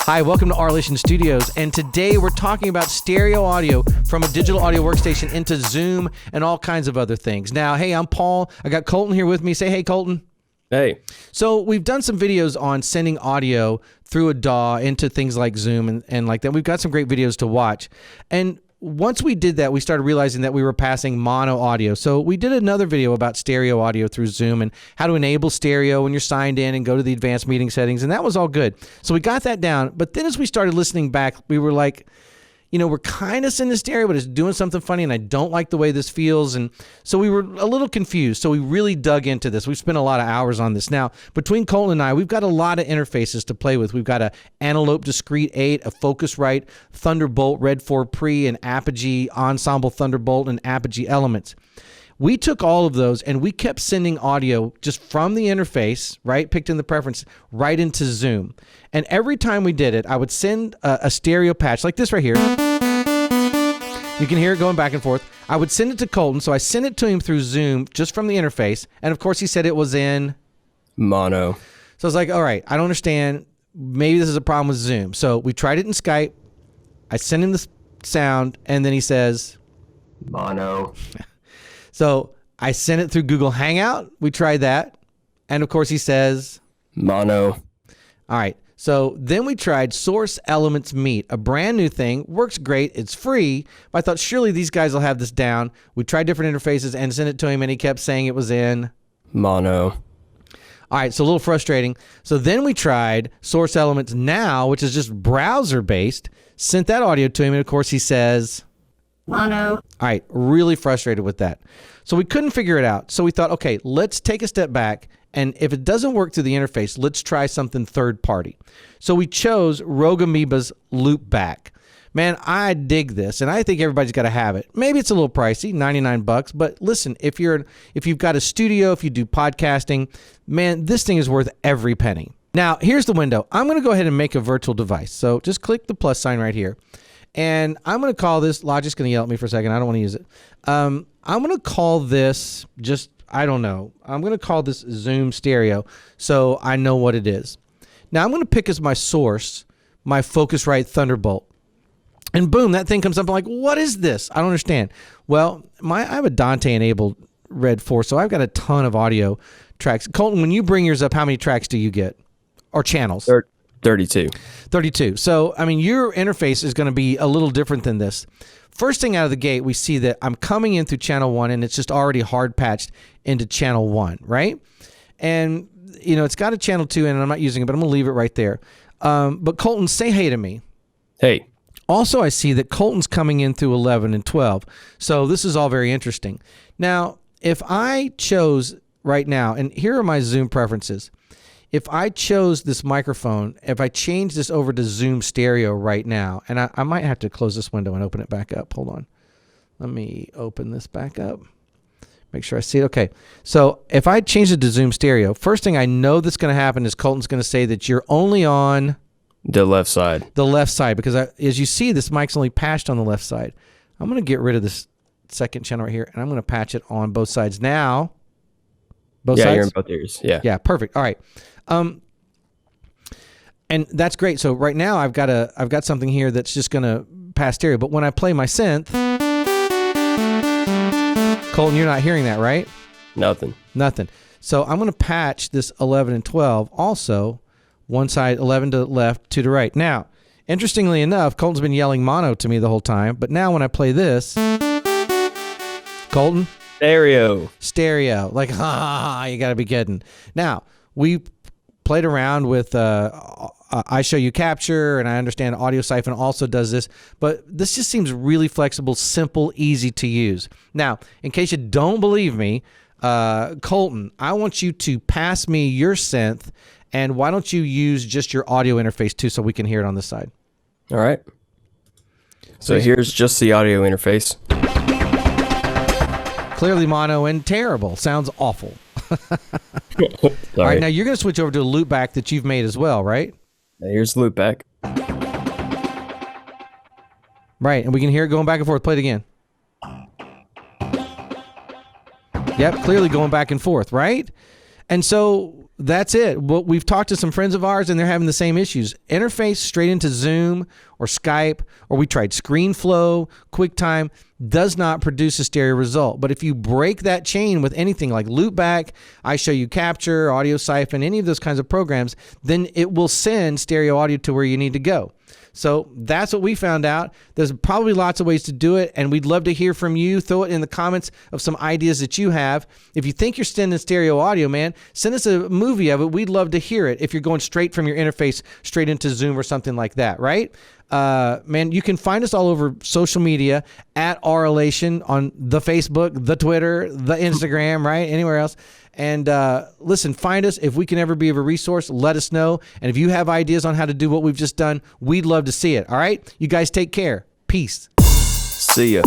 Hi, welcome to Auralation Studios, and today we're talking about stereo audio from a digital audio workstation into Zoom and all kinds of other things. Now, hey, I'm Paul. I got Colton here with me. Say hey, Colton. Hey. So we've done some videos on sending audio through a DAW into things like Zoom and like that. We've got some great videos to watch. And once we did that, we started realizing that we were passing mono audio. So we did another video about stereo audio through Zoom and how to enable stereo when you're signed in and go to the advanced meeting settings, and that was all good. So we got that down, but then as we started listening back, we were like, you know, we're kind of sending stereo, but it's doing something funny, and I don't like the way this feels. And so we were a little confused. So we really dug into this. We've spent a lot of hours on this. Now, between Colton and I, we've got a lot of interfaces to play with. We've got a Antelope Discrete 8, a Focusrite, Thunderbolt, Red 4 Pre, an Apogee Ensemble Thunderbolt, and Apogee Elements. We took all of those and we kept sending audio just from the interface, right, picked in the preference, right into Zoom. And every time we did it, I would send a stereo patch like this right here. You can hear it going back and forth. I would send it to Colton, so I sent it to him through Zoom just from the interface. And of course, he said it was in mono. So I was like, all right, I don't understand. Maybe this is a problem with Zoom. So we tried it in Skype. I sent him the sound, and then he says mono. So I sent it through Google Hangout. We tried that. And of course he says mono. All right. So then we tried Source Elements Meet, a brand new thing. Works great. It's free. But I thought surely these guys will have this down. We tried different interfaces and sent it to him, and he kept saying it was in mono. All right, so a little frustrating. So then we tried Source Elements Now, which is just browser-based. Sent that audio to him, and of course he says mono. All right, really frustrated with that. So we couldn't figure it out. So we thought, okay, let's take a step back, and if it doesn't work through the interface, let's try something third party. So we chose Rogue Amoeba's LOOPBACK. Man, I dig this, and I think everybody's got to have it. Maybe it's a little pricey, $99, but listen, if you've got a studio, if you do podcasting, man, this thing is worth every penny. Now, here's the window. I'm going to go ahead and make a virtual device. So just click the plus sign right here. And I'm going to call this, Logic's going to yell at me for a second. I don't want to use it. I'm going to call this I don't know. I'm going to call this Zoom Stereo so I know what it is. Now I'm going to pick as my source my Focusrite Thunderbolt. And boom, that thing comes up. I'm like, what is this? I don't understand. Well, I have a Dante-enabled Red 4, so I've got a ton of audio tracks. Colton, when you bring yours up, how many tracks do you get? Or channels? 32. 32. So, I mean, your interface is going to be a little different than this. First thing out of the gate, we see that I'm coming in through channel 1, and it's just already hard patched into channel 1, right? And, you know, it's got a channel 2 in, and I'm not using it, but I'm going to leave it right there. But Colton, say hey to me. Hey. Also, I see that Colton's coming in through 11 and 12. So this is all very interesting. Now, if I chose right now, and here are my Zoom preferences. If I chose this microphone, if I change this over to Zoom Stereo right now, and I might have to close this window and open it back up. Hold on. Let me open this back up. Make sure I see it. Okay. So if I change it to Zoom Stereo, first thing I know that's going to happen is Colton's going to say that you're only on the left side. The left side, because as you see, this mic's only patched on the left side. I'm going to get rid of this second channel right here, and I'm going to patch it on both sides now. Both sides? Yeah, you're in both ears. Yeah. Yeah, perfect. All right. And that's great. So right now I've got something here that's just going to pass stereo. But when I play my synth, Colton, you're not hearing that, right? Nothing. So I'm going to patch this 11 and 12 also. One side, 11 to the left, 2 to the right. Now, interestingly enough, Colton's been yelling mono to me the whole time. But now when I play this, Colton? Stereo. Like, you got to be kidding. Now, we played around with I Show You Capture, and I understand Audio Siphon also does this. But this just seems really flexible, simple, easy to use. Now, in case you don't believe me, Colton, I want you to pass me your synth. And why don't you use just your audio interface too so we can hear it on this side? All right. So here's just the audio interface. Clearly mono and terrible. Sounds awful. All right, now you're going to switch over to a loopback that you've made as well, right? Here's the loopback. Right, and we can hear it going back and forth. Play it again. Yep, clearly going back and forth, right? And so that's it. Well, we've talked to some friends of ours and they're having the same issues. Interface straight into Zoom or Skype, or we tried ScreenFlow, QuickTime, does not produce a stereo result. But if you break that chain with anything like Loopback, I Show You Capture, Audio Siphon, any of those kinds of programs, then it will send stereo audio to where you need to go. So that's what we found out. There's probably lots of ways to do it, and we'd love to hear from you. Throw it in the comments of some ideas that you have. If you think you're sending stereo audio, man, send us a movie of it. We'd love to hear it if you're going straight from your interface straight into Zoom or something like that, right? Man, you can find us all over social media at Auralation on the Facebook, the Twitter, the Instagram, right? Anywhere else. And listen, find us. If we can ever be of a resource, let us know. And if you have ideas on how to do what we've just done, we'd love to see it. All right? You guys take care. Peace. See ya.